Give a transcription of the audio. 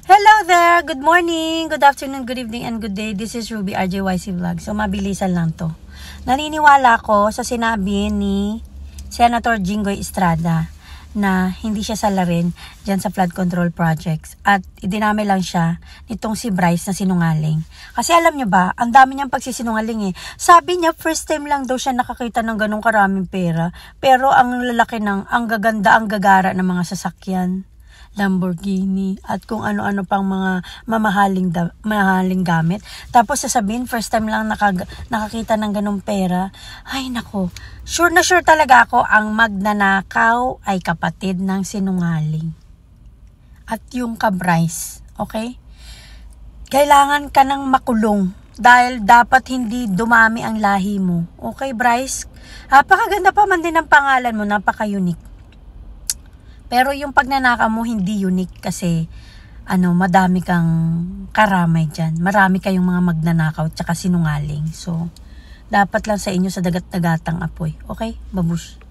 Hello there! Good morning, good afternoon, good evening, and good day. This is Ruby RJYC Vlog. So, mabilisan lang to. Naniniwala ko sa sinabi ni Senator Jinggoy Estrada na hindi siya salarin dyan sa flood control projects. At idinami lang siya nitong si Bryce na sinungaling. Kasi alam niyo ba, ang dami niyang pagsisinungaling eh. Sabi niya, first time lang daw siya nakakita ng ganong karaming pera. Pero ang lalaki ng, ang gaganda, ang gagara ng mga sasakyan. Lamborghini at kung ano-ano pang mga mamahaling gamit. Tapos sasabihin, first time lang nakakita ng ganong pera. Ay nako, sure na sure talaga ako ang magnanakaw ay kapatid ng sinungaling. At yung ka-Bryce, okay? Kailangan ka ng makulong dahil dapat hindi dumami ang lahi mo. Okay, Bryce? Napakaganda pa man din ang pangalan mo, napaka-unique. Pero yung pagnanakaw mo hindi unique kasi madami kang karamay dyan. Marami kayong mga magnanakaw at saka sinungaling. So, dapat lang sa inyo sa dagat-dagatang apoy. Okay? Babush.